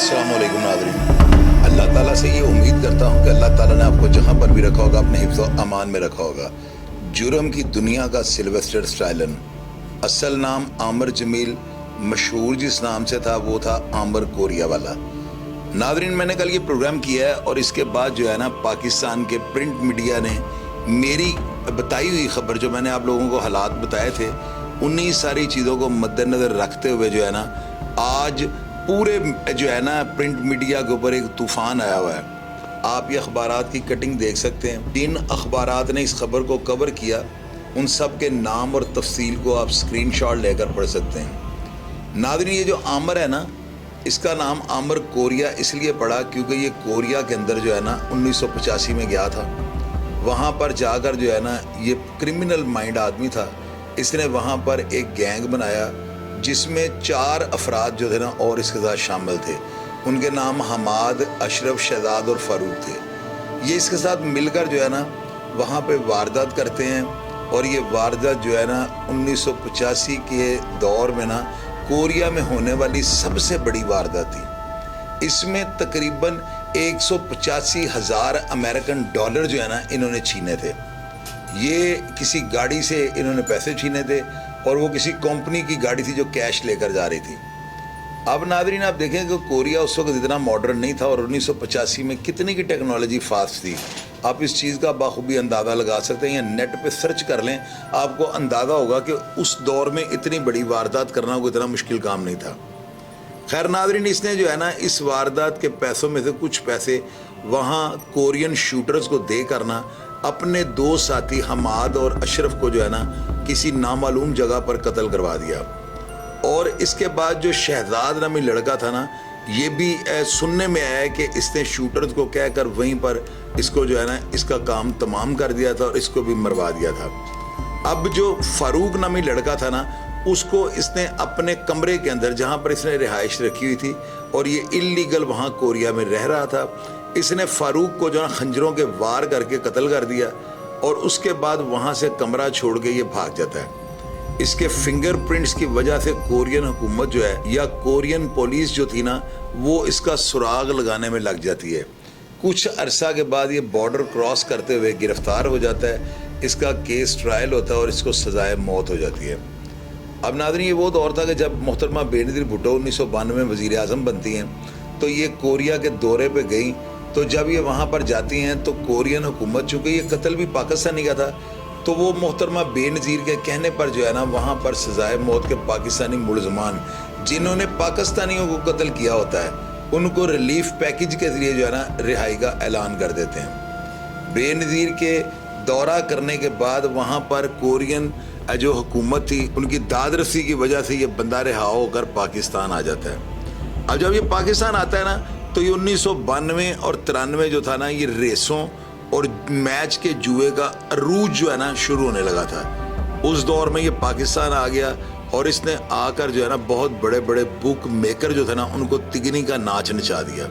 अस्सलाम वालेकुम नाज़रीन। अल्लाह ताला से ये उम्मीद करता हूँ कि अल्लाह ताला ने आपको जहाँ पर भी रखा होगा अपने हिफ्ज़ व अमान में रखा होगा। जुर्म की दुनिया का सिल्वेस्टर स्टैलन, असल नाम आमिर जमील, मशहूर जिस नाम से था वो था आमिर कोरिया वाला। नाज़रीन, मैंने कल ये प्रोग्राम किया है और इसके बाद जो है ना पाकिस्तान के प्रिंट मीडिया ने मेरी बताई हुई खबर, जो मैंने आप लोगों को हालात बताए थे, उन्हीं सारी चीज़ों को मद्देनज़र रखते हुए जो है ना आज पूरे जो है ना प्रिंट मीडिया के ऊपर एक तूफ़ान आया हुआ है। आप ये अखबारात की कटिंग देख सकते हैं। जिन अखबारात ने इस खबर को कवर किया उन सब के नाम और तफसील को आप स्क्रीनशॉट लेकर पढ़ सकते हैं। नाज़रीन, ये जो आमिर है ना, इसका नाम आमिर कोरिया इसलिए पड़ा क्योंकि ये कोरिया के अंदर जो है ना 1985 में गया था। वहाँ पर जाकर जो है ना ये क्रिमिनल माइंड आदमी था। इसने वहाँ पर एक गैंग बनाया जिसमें 4 अफराद जो थे ना और इसके साथ शामिल थे। उनके नाम हमाद, अशरफ, शहजाद और फ़ारूक थे। ये इसके साथ मिलकर जो है ना वहाँ पे वारदात करते हैं और ये वारदात जो है ना 1985 के दौर में ना कोरिया में होने वाली सबसे बड़ी वारदात थी। इसमें तकरीबन 185,000 अमेरिकन डॉलर जो है ना इन्होंने छीने थे। ये किसी गाड़ी से इन्होंने पैसे छीने थे और वो किसी कंपनी की गाड़ी थी जो कैश लेकर जा रही थी। अब नाज़रीन, आप देखें कि कोरिया उस वक्त इतना मॉडर्न नहीं था और 1985 में कितनी की टेक्नोलॉजी फास्ट थी। आप इस चीज़ का बाखूबी अंदाज़ा लगा सकते हैं, या नेट पे सर्च कर लें, आपको अंदाज़ा होगा कि उस दौर में इतनी बड़ी वारदात करना कोई इतना मुश्किल काम नहीं था। खैर नाज़रीन, इसने जो है ना इस वारदात के पैसों में से कुछ पैसे वहाँ कोरियन शूटर्स को दे करना अपने 2 साथी हमाद और अशरफ को जो है ना किसी नामालूम जगह पर कत्ल करवा दिया। और इसके बाद जो शहजाद नामी लड़का था ना, ये भी सुनने में आया है कि इसने शूटर्स को कहकर वहीं पर इसको जो है ना इसका काम तमाम कर दिया था और इसको भी मरवा दिया था। अब जो फ़ारूक नामी लड़का था ना, उसको इसने अपने कमरे के अंदर, जहाँ पर इसने रिहाइश रखी हुई थी और ये इल्लीगल वहाँ कोरिया में रह रहा था, इसने फ़ारूक को जो है खंजरों के वार करके कत्ल कर दिया और उसके बाद वहाँ से कमरा छोड़ के ये भाग जाता है। इसके फिंगरप्रिंट्स की वजह से कोरियन हुकूमत जो है या कोरियन पुलिस जो थी ना, वो इसका सुराग लगाने में लग जाती है। कुछ अरसा के बाद ये बॉर्डर क्रॉस करते हुए गिरफ्तार हो जाता है। इसका केस ट्रायल होता है और इसको सजाए मौत हो जाती है। अब नाज़रीन, ये वो दौर था कि जब मोहतरमा बेनज़ीर भुट्टो 1992 में वज़ीर आज़म बनती हैं, तो ये कोरिया के दौरे पे गई। तो जब ये वहाँ पर जाती हैं तो कोरियन हुकूमत, चूँकि ये कत्ल भी पाकिस्तानी का था, तो वो मोहतरमा बेनज़ीर के कहने पर जो है ना वहाँ पर सजाए मौत के पाकिस्तानी मुलज़मान जिन्होंने पाकिस्तानियों को कत्ल किया होता है, उनको रिलीफ पैकेज के ज़रिए जो है ना रिहाई का ऐलान कर देते हैं। बेनज़ीर के दौरा करने के बाद वहाँ पर कोरियन जो हुकूमत थी, उनकी दादरसी की वजह से ये बंदा रिहा होकर पाकिस्तान आ जाता है। अब जब ये पाकिस्तान आता है ना, तो ये 1992 और 93 जो था ना, ये रेसों और मैच के जुए का अरूज जो है ना शुरू होने लगा था। उस दौर में ये पाकिस्तान आ गया और इसने आकर जो है ना बहुत बड़े बड़े बुक मेकर जो थे ना उनको तिगनी का नाच नचा दिया।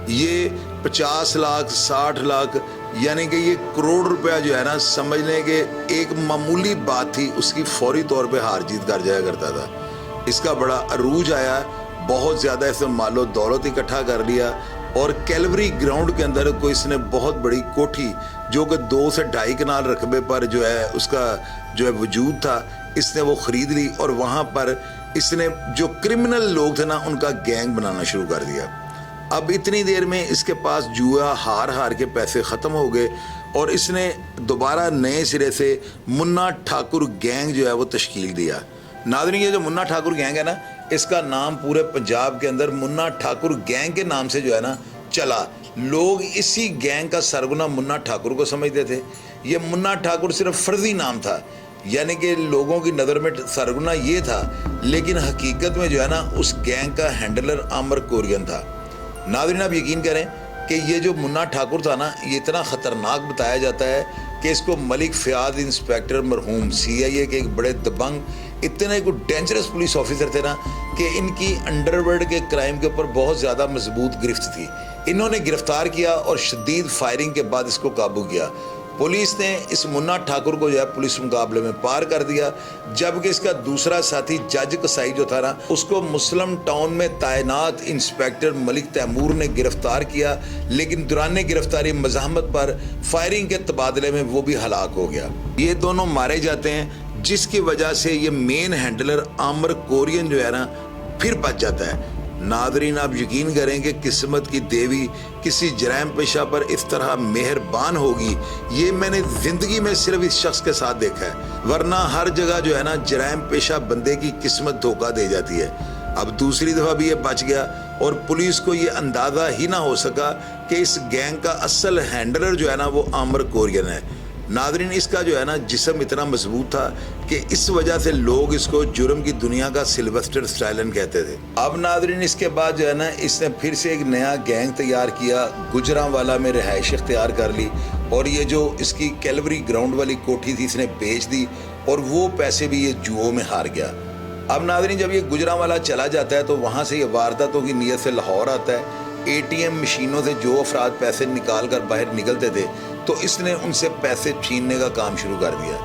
ये 50 लाख 60 लाख यानी कि ये करोड़ रुपया जो है ना समझने के एक मामूली बात थी, उसकी फौरी तौर पे हार जीत कर जाया करता था। इसका बड़ा अरूज आया, बहुत ज़्यादा इसने मालो दौलत इकट्ठा कर लिया और कैलवरी ग्राउंड के अंदर कोई इसने बहुत बड़ी कोठी जो कि 2 से 2.5 कनाल रकबे पर जो है उसका जो है वजूद था, इसने वो ख़रीद ली और वहाँ पर इसने जो क्रिमिनल लोग थे ना उनका गैंग बनाना शुरू कर दिया। अब इतनी देर में इसके पास जुआ हार हार के पैसे ख़त्म हो गए और इसने दोबारा नए सिरे से मुन्ना ठाकुर गैंग जो है वो तश्कील दिया। नाज़रीन, ये जो मुन्ना ठाकुर गैंग है ना, इसका नाम पूरे पंजाब के अंदर मुन्ना ठाकुर गैंग के नाम से जो है ना चला। लोग इसी गैंग का सरगना मुन्ना ठाकुर को समझते थे। ये मुन्ना ठाकुर सिर्फ फर्जी नाम था, यानी कि लोगों की नज़र में सरगना ये था, लेकिन हकीकत में जो है ना उस गैंग का हैंडलर आमिर कोरियन था। नाज़रीन, आप यकीन करें कि ये जो मुन्ना ठाकुर था ना, ये इतना ख़तरनाक बताया जाता है कि इसको मलिक फ़याद इंस्पेक्टर मरहूम CIA के एक बड़े दबंग, इतने को डेंजरस पुलिस ऑफिसर थे ना कि इनकी अंडरवर्ल्ड के क्राइम के ऊपर बहुत ज़्यादा मजबूत गिरफ्त थी। इन्होंने गिरफ्तार किया और शदीद फायरिंग के बाद इसको काबू किया। पुलिस ने इस मुन्ना ठाकुर को जो है पुलिस मुकाबले में पार कर दिया, जबकि इसका दूसरा साथी जज कसाई जो था ना, उसको मुस्लिम टाउन में तैनात इंस्पेक्टर मलिक तैमूर ने गिरफ्तार किया, लेकिन दौरान गिरफ्तारी मज़ाहमत पर फायरिंग के तबादले में वो भी हलाक हो गया। ये दोनों मारे जाते हैं, जिसकी वजह से ये मेन हैंडलर आमिर कोरियन जो है ना फिर बच जाता है। नादरीन, आप यकीन करें कि किस्मत की देवी किसी जराइम पेशा पर इस तरह मेहरबान होगी, ये मैंने ज़िंदगी में सिर्फ इस शख्स के साथ देखा है, वरना हर जगह जो है ना जराइम पेशा बंदे की किस्मत धोखा दे जाती है। अब दूसरी दफ़ा भी ये बच गया और पुलिस को ये अंदाज़ा ही ना हो सका कि इस गैंग का असल हैंडलर जो है ना वो आमिर कोरियन है। नादरीन, इसका जो है ना जिस्म इतना मजबूत था कि इस वजह से लोग इसको जुर्म की दुनिया का सिल्वेस्टर स्टैलन कहते थे। अब नादरीन, इसके बाद जो है ना इसने फिर से एक नया गैंग तैयार किया, गुजरांवाला में रिहाइश इख्तियार कर ली और ये जो इसकी कैलवरी ग्राउंड वाली कोठी थी इसने बेच दी और वो पैसे भी ये जुओं में हार गया। अब नादरीन, जब ये गुजरांवाला चला जाता है तो वहाँ से ये वारदातों की नीयत से लाहौर आता है। ATM मशीनों से जो अफराद पैसे निकाल कर बाहर निकलते थे तो इसने उनसे पैसे छीनने का काम शुरू कर दिया।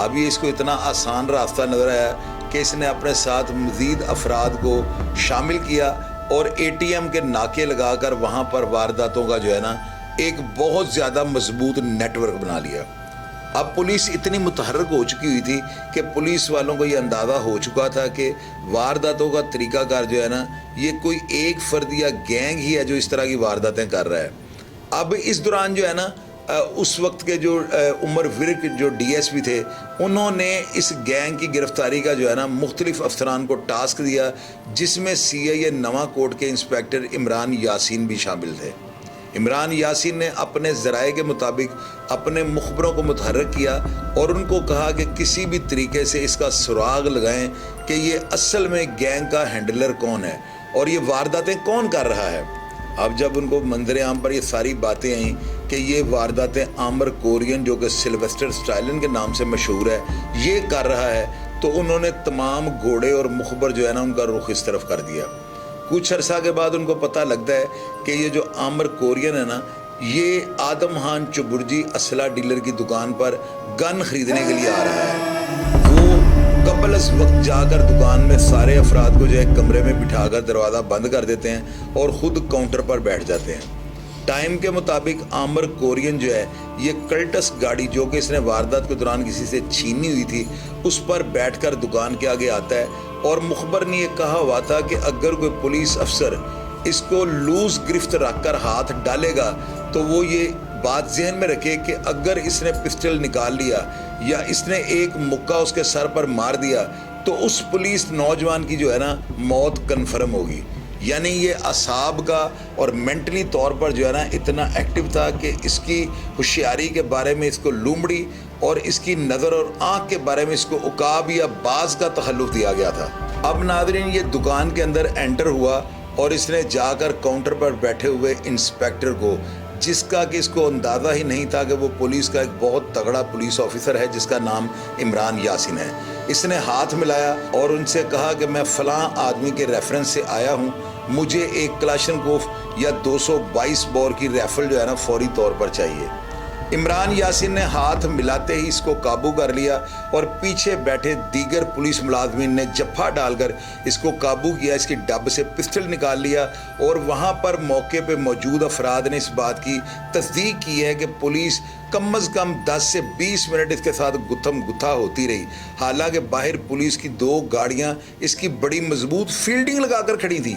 अब ये इसको इतना आसान रास्ता नज़र आया कि इसने अपने साथ मज़ीद अफराद को शामिल किया और ATM के नाके लगाकर वहाँ पर वारदातों का जो है ना एक बहुत ज़्यादा मजबूत नेटवर्क बना लिया। अब पुलिस इतनी मुतहर्रक हो चुकी हुई थी कि पुलिस वालों को ये अंदाज़ा हो चुका था कि वारदातों का तरीक़ाकार जो है ना ये कोई एक फ़र्द या गैंग ही है जो इस तरह की वारदातें कर रहा है। अब इस दौरान जो है ना उस वक्त के जो उमर विर्क जो DSP थे, उन्होंने इस गैंग की गिरफ्तारी का जो है ना मुख्तलिफ अफसरान को टास्क दिया, जिसमें CIA नवा कोट के इंस्पेक्टर इमरान यासीन भी शामिल थे। इमरान यासीन ने अपने ज़राए के मुताबिक अपने मुखबरों को मुतहर्रिक किया और उनको कहा कि किसी भी तरीके से इसका सुराग लगाएं कि ये असल में गैंग का हैंडलर कौन है और ये वारदातें कौन कर रहा है। अब जब उनको मंजर आम पर ये सारी बातें आई कि ये वारदातें आमिर कोरियन जो कि सिल्वेस्टर स्टैलन के नाम से मशहूर है ये कर रहा है, तो उन्होंने तमाम घोड़े और मुखबर जो है ना उनका रुख इस तरफ कर दिया। कुछ अरसा के बाद उनको पता लगता है कि ये जो आमिर कोरियन है ना ये आदम खान चुबुर्जी असला डीलर की दुकान पर गन खरीदने के लिए आ रहा है। वो कबल इस वक्त जाकर दुकान में सारे अफराद को जो है कमरे में बिठाकर दरवाज़ा बंद कर देते हैं और ख़ुद काउंटर पर बैठ जाते हैं। टाइम के मुताबिक आमिर कोरियन जो है ये कल्टस गाड़ी जो कि इसने वारदात के दौरान किसी से छीनी हुई थी उस पर बैठकर दुकान के आगे आता है और मुखबर ने ये कहा हुआ था कि अगर कोई पुलिस अफसर इसको लूज गिरफ्त रखकर हाथ डालेगा तो वो ये बात जहन में रखे कि अगर इसने पिस्टल निकाल लिया या इसने एक मुक्का उसके सर पर मार दिया तो उस पुलिस नौजवान की जो है ना मौत कन्फर्म होगी। यानी ये असाब का और मेंटली तौर पर जो है ना इतना एक्टिव था कि इसकी होशियारी के बारे में इसको लूमड़ी और इसकी नज़र और आँख के बारे में इसको उकाब या बाज का तखल्लुफ़ दिया गया था। अब नादरीन ये दुकान के अंदर एंटर हुआ और इसने जाकर काउंटर पर बैठे हुए इंस्पेक्टर को, जिसका कि इसको अंदाज़ा ही नहीं था कि वो पुलिस का एक बहुत तगड़ा पुलिस ऑफिसर है जिसका नाम इमरान यासीन है, इसने हाथ मिलाया और उनसे कहा कि मैं फ़लाँ आदमी के रेफरेंस से आया हूँ, मुझे एक क्लाशनकोफ या 222 बोर की राइफल जो है ना फौरी तौर पर चाहिए। इमरान यासीन ने हाथ मिलाते ही इसको काबू कर लिया और पीछे बैठे दीगर पुलिस मुलाजमीन ने जफ्फा डालकर इसको काबू किया, इसकी डब से पिस्टल निकाल लिया और वहाँ पर मौके पे मौजूद अफराद ने इस बात की तस्दीक की है कि पुलिस कम अज़ कम 10 से 20 मिनट इसके साथ गुत्थम गुत्था होती रही। हालांकि बाहर पुलिस की 2 गाड़ियाँ इसकी बड़ी मजबूत फील्डिंग लगाकर खड़ी थी,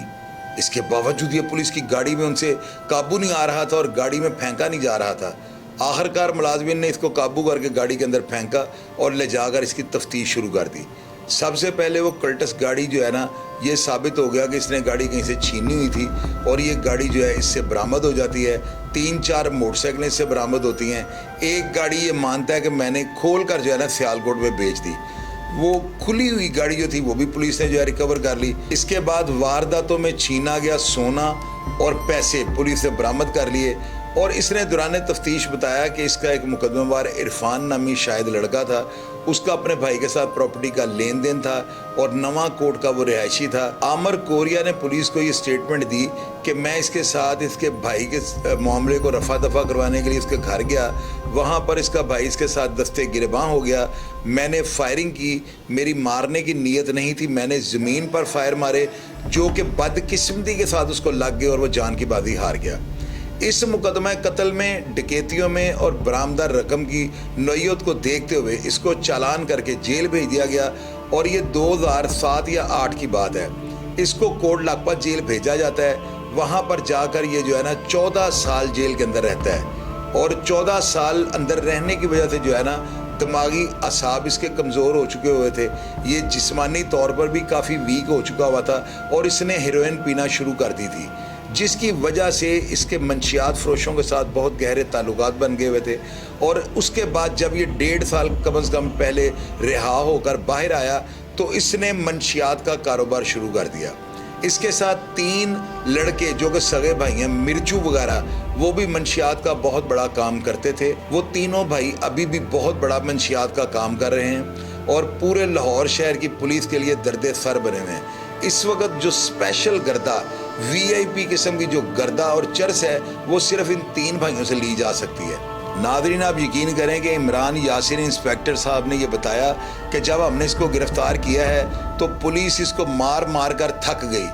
इसके बावजूद ये पुलिस की गाड़ी में उनसे काबू नहीं आ रहा था और गाड़ी में फेंका नहीं जा रहा था। आखिरकार मुलाजमिन ने इसको काबू करके गाड़ी के अंदर फेंका और ले जाकर इसकी तफ्तीश शुरू कर दी। सबसे पहले वो कल्टस गाड़ी जो है ना ये साबित हो गया कि इसने गाड़ी कहीं से छीनी हुई थी और ये गाड़ी जो है इससे बरामद हो जाती है। 3-4 मोटरसाइकिलें इससे बरामद होती हैं। एक गाड़ी ये मानता है कि मैंने खोल कर जो है ना सियालकोट में बेच दी। वो खुली हुई गाड़ी जो थी वो भी पुलिस ने जो है रिकवर कर ली। इसके बाद वारदातों में छीना गया सोना और पैसे पुलिस ने बरामद कर लिए और इसने दौरान तफ्तीश बताया कि इसका एक मुकदमेवार इरफान नामी शायद लड़का था उसका अपने भाई के साथ प्रॉपर्टी का लेन देन था और नवा कोट का वो रिहायशी था। आमिर कोरिया ने पुलिस को ये स्टेटमेंट दी कि मैं इसके साथ इसके भाई के मामले को रफा दफा करवाने के लिए इसके घर गया, वहाँ पर इसका भाई इसके साथ दस्ते गिरबां हो गया, मैंने फायरिंग की, मेरी मारने की नीयत नहीं थी, मैंने ज़मीन पर फायर मारे जो कि बदकिस्मती के साथ उसको लग गए और वो जान की बाजी हार गया। इस मुकदमा कत्ल में, डकैतियों में और बरामदा रकम की नौयत को देखते हुए इसको चालान करके जेल भेज दिया गया और ये 2007 या 8 की बात है। इसको कोट लाखपत जेल भेजा जाता है, वहाँ पर जाकर ये जो है ना 14 साल जेल के अंदर रहता है और 14 साल अंदर रहने की वजह से जो है ना दिमागी असाब इसके कमज़ोर हो चुके हुए थे, ये जिस्मानी तौर पर भी काफ़ी वीक हो चुका हुआ था और इसने हेरोइन पीना शुरू कर दी थी, जिसकी वजह से इसके मंशियात फरोशों के साथ बहुत गहरे ताल्लुकात बन गए हुए थे। और उसके बाद जब ये 1.5 साल कम अज़ कम पहले रिहा होकर बाहर आया तो इसने मंशियात का कारोबार शुरू कर दिया। इसके साथ 3 लड़के जो कि सगे भाई हैं, मिर्चू वगैरह, वो भी मंशियात का बहुत बड़ा काम करते थे। वो तीनों भाई अभी भी बहुत बड़ा मंशियात का काम कर रहे हैं और पूरे लाहौर शहर की पुलिस के लिए दर्द सर बने हुए हैं। इस वक्त जो स्पेशल गर्दा, VIP किस्म की जो गर्दा और चर्च है, वो सिर्फ इन 3 भाइयों से ली जा सकती है। नादरीन, आप यकीन करें कि इमरान यासिर इंस्पेक्टर साहब ने ये बताया कि जब हमने इसको गिरफ्तार किया है तो पुलिस इसको मार मार कर थक गई।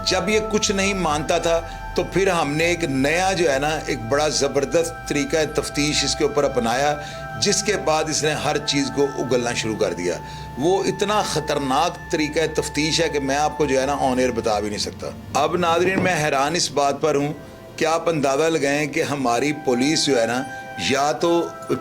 जब ये कुछ नहीं मानता था तो फिर हमने एक नया जो है ना एक बड़ा ज़बरदस्त तरीका तफ्तीश इसके ऊपर अपनाया, जिसके बाद इसने हर चीज़ को उगलना शुरू कर दिया। वो इतना ख़तरनाक तरीका तफ्तीश है कि मैं आपको जो है ना ऑन एयर बता भी नहीं सकता। अब नादरीन, मैं हैरान इस बात पर हूँ कि आप अंदाज़ा लगाएं कि हमारी पुलिस जो है ना, या तो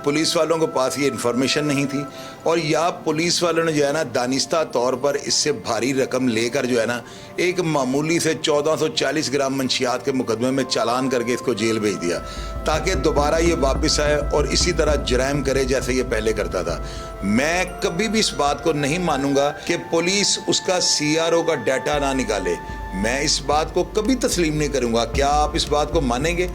पुलिस वालों के पास ये इन्फॉर्मेशन नहीं थी और या पुलिस वालों ने जो है ना दानिस्ता तौर पर इससे भारी रकम लेकर जो है ना एक मामूली से 1440 ग्राम मंशियात के मुकदमे में चालान करके इसको जेल भेज दिया ताकि दोबारा ये वापस आए और इसी तरह जराइम करे जैसे ये पहले करता था। मैं कभी भी इस बात को नहीं मानूंगा कि पुलिस उसका CRO का डाटा ना निकाले। मैं इस बात को कभी तस्लीम नहीं करूंगा। क्या आप इस बात को मानेंगे?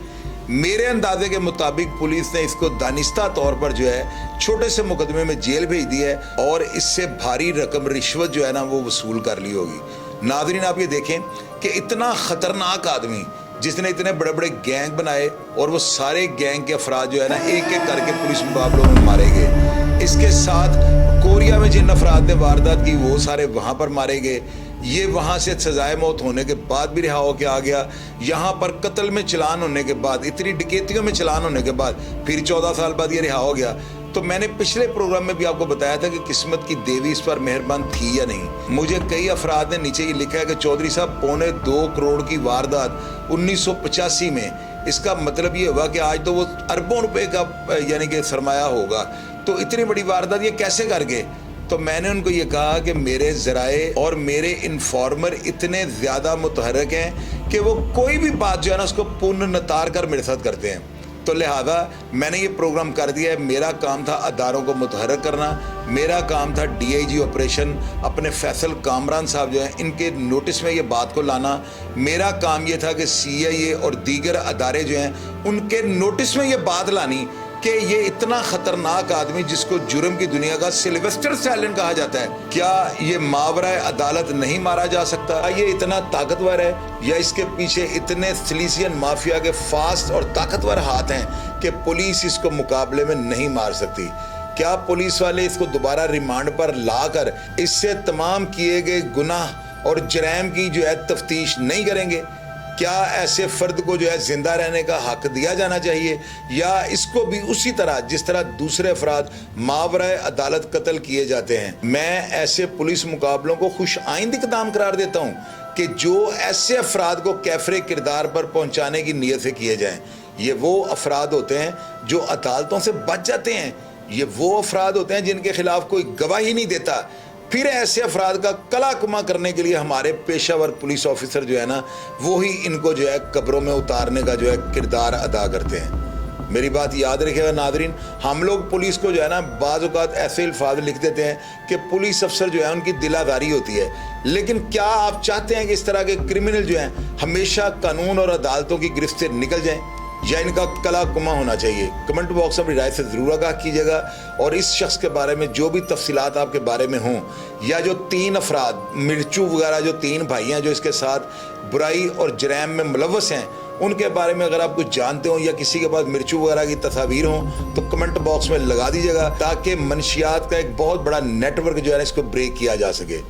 मेरे अंदाजे के मुताबिक पुलिस ने इसको दानिस्ता तौर पर जो है छोटे से मुकदमे में जेल भेज दी है और इससे भारी रकम रिश्वत जो है ना वो वसूल कर ली होगी। नाज़रीन, आप ये देखें कि इतना ख़तरनाक आदमी जिसने इतने बड़े बड़े गैंग बनाए और वो सारे गैंग के अफराद जो है ना एक एक करके पुलिस मुकाबलों में मारे गए। इसके साथ कोरिया में जिन अफराद ने वारदात की वो सारे वहाँ पर मारे गए। ये वहाँ से सजाए मौत होने के बाद भी रिहा होकर आ गया। यहाँ पर कत्ल में चलान होने के बाद, इतनी डकैतियों में चलान होने के बाद फिर 14 साल बाद ये रिहा हो गया। तो मैंने पिछले प्रोग्राम में भी आपको बताया था कि किस्मत की देवी इस पर मेहरबान थी या नहीं। मुझे कई अफराद ने नीचे ये लिखा है कि चौधरी साहब 2.25 करोड़ की वारदात 1985 में, इसका मतलब ये हुआ कि आज तो वो अरबों रुपए का यानी कि सरमाया होगा। तो इतनी बड़ी वारदात ये कैसे कर गए? तो मैंने उनको ये कहा कि मेरे ज़राए और मेरे इन्फॉर्मर इतने ज़्यादा मुतहरक हैं कि वो कोई भी बात जो है ना उसको पूर्ण नतार कर मेरे साथ करते हैं। तो लिहाजा मैंने ये प्रोग्राम कर दिया है। मेरा काम था अदारों को मुतहरक करना, मेरा काम था DIG ऑपरेशन अपने फैसल कामरान साहब जो हैं इनके नोटिस में ये बात को लाना। मेरा काम ये था कि CIA और दीगर अदारे जो हैं उनके नोटिस में ये बात लानी कि ये इतना खतरनाक आदमी जिसको जुर्म की दुनिया का सिल्वेस्टर स्टैलिन कहा जाता है, क्या ये मावराए अदालत नहीं मारा जा सकता? ये इतना ताकतवर है या इसके पीछे इतने सिलीसियन माफिया के फास्ट और ताकतवर हाथ हैं कि पुलिस इसको मुकाबले में नहीं मार सकती? क्या पुलिस वाले इसको दोबारा रिमांड पर लाकर इससे तमाम किए गए गुनाह और जराइम की जो है तफ्तीश नहीं करेंगे? क्या ऐसे फर्द को जो है जिंदा रहने का हक दिया जाना चाहिए या इसको भी उसी तरह जिस तरह दूसरे अफराद मावराए अदालत कत्ल किए जाते हैं? मैं ऐसे पुलिस मुकाबलों को खुश आइंद इक़दाम करार देता हूँ कि जो ऐसे अफराद को कैफरे किरदार पर पहुँचाने की नीयत से किए जाएँ। ये वो अफराद होते हैं जो अदालतों से बच जाते हैं। ये वो अफराद होते हैं जिनके खिलाफ कोई गवाही नहीं देता। फिर ऐसे अफराद का कला कुमा करने के लिए हमारे पेशावर पुलिस ऑफिसर जो है ना वो ही इनको जो है कब्रों में उतारने का जो है किरदार अदा करते हैं। मेरी बात याद रखिएगा नादरीन, हम लोग पुलिस को जो है ना बाज़ औक़ात ऐसे अल्फाज लिख देते हैं कि पुलिस अफसर जो है उनकी दिलादारी होती है, लेकिन क्या आप चाहते हैं कि इस तरह के क्रिमिनल जो हैं हमेशा कानून और अदालतों की गिरफ्त से निकल जाएं? یا ان کا کلا کما ہونا چاہیے؟ کمنٹ باکس میں اپنی رائے سے ضرور آگاہ کیجیے گا، اور اس شخص کے بارے میں جو بھی تفصیلات آپ کے بارے میں ہوں، یا جو 3 افراد مرچو وغیرہ جو 3 بھائی ہیں جو اس کے ساتھ برائی اور جرائم میں ملوث ہیں، ان کے بارے میں اگر آپ کچھ جانتے ہوں یا کسی کے پاس مرچو وغیرہ کی تصاویر ہوں تو کمنٹ باکس میں لگا دیجیے گا، تاکہ منشیات کا ایک بہت بڑا نیٹ ورک جو ہے اس کو بریک کیا جا سکے۔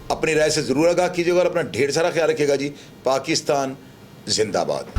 اپنی رائے سے ضرور آگاہ کیجیے گا اور اپنا ڈھیر سارا خیال رکھیے گا جی۔ پاکستان زندہ باد۔